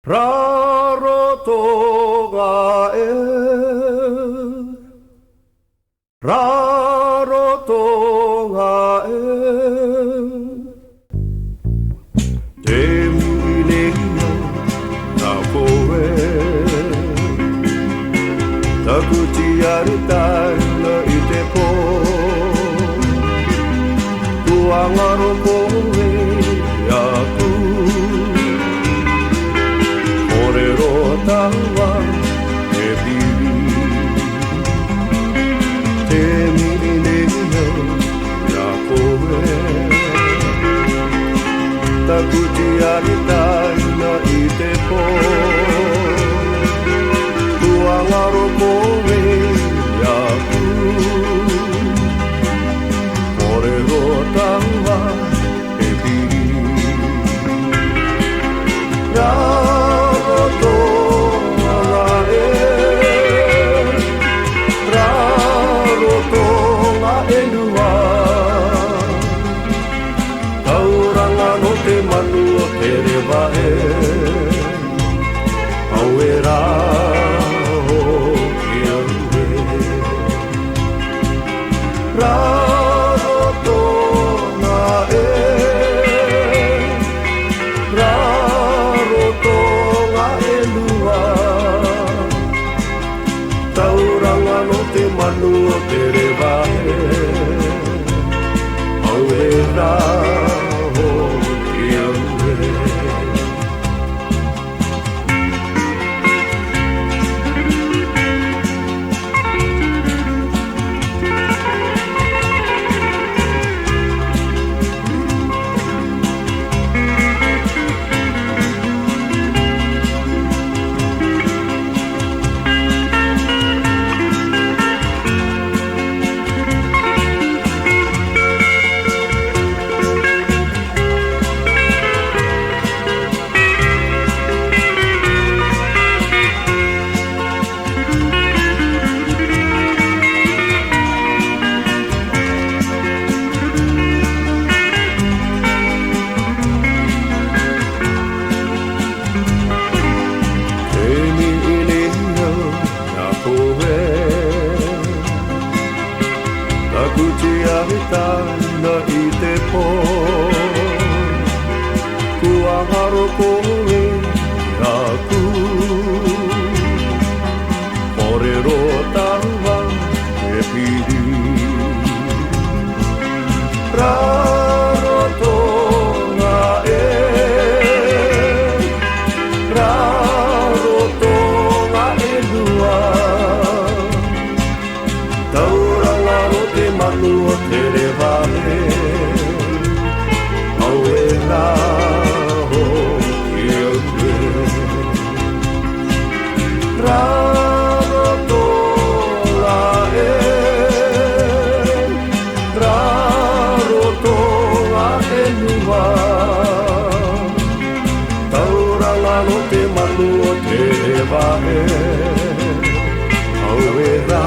Rarotonga e Rarotonga e Te mininga na koe Taku tiare taina I te pō Tuangaro koe aku Tawa e piri Te mininga na koe Taku tiare taina I te pō Tuangaro koe aku Korero tawa e piri Te manu o te rewa e Au e rā o ki aue Rā roto ngā e Rā roto ngā e lua Tauranga no te manu o te rewa e Au e rā Taina I te pō Kua haro koe aku Korero tawa e piri Rarotonga e Rarotonga e lua Tauranga no te manu o te rewa e Au e rā ho ki aue Rā rotonga e Rā rotonga e lua Tauranga no te manu o te rewa e Au e rā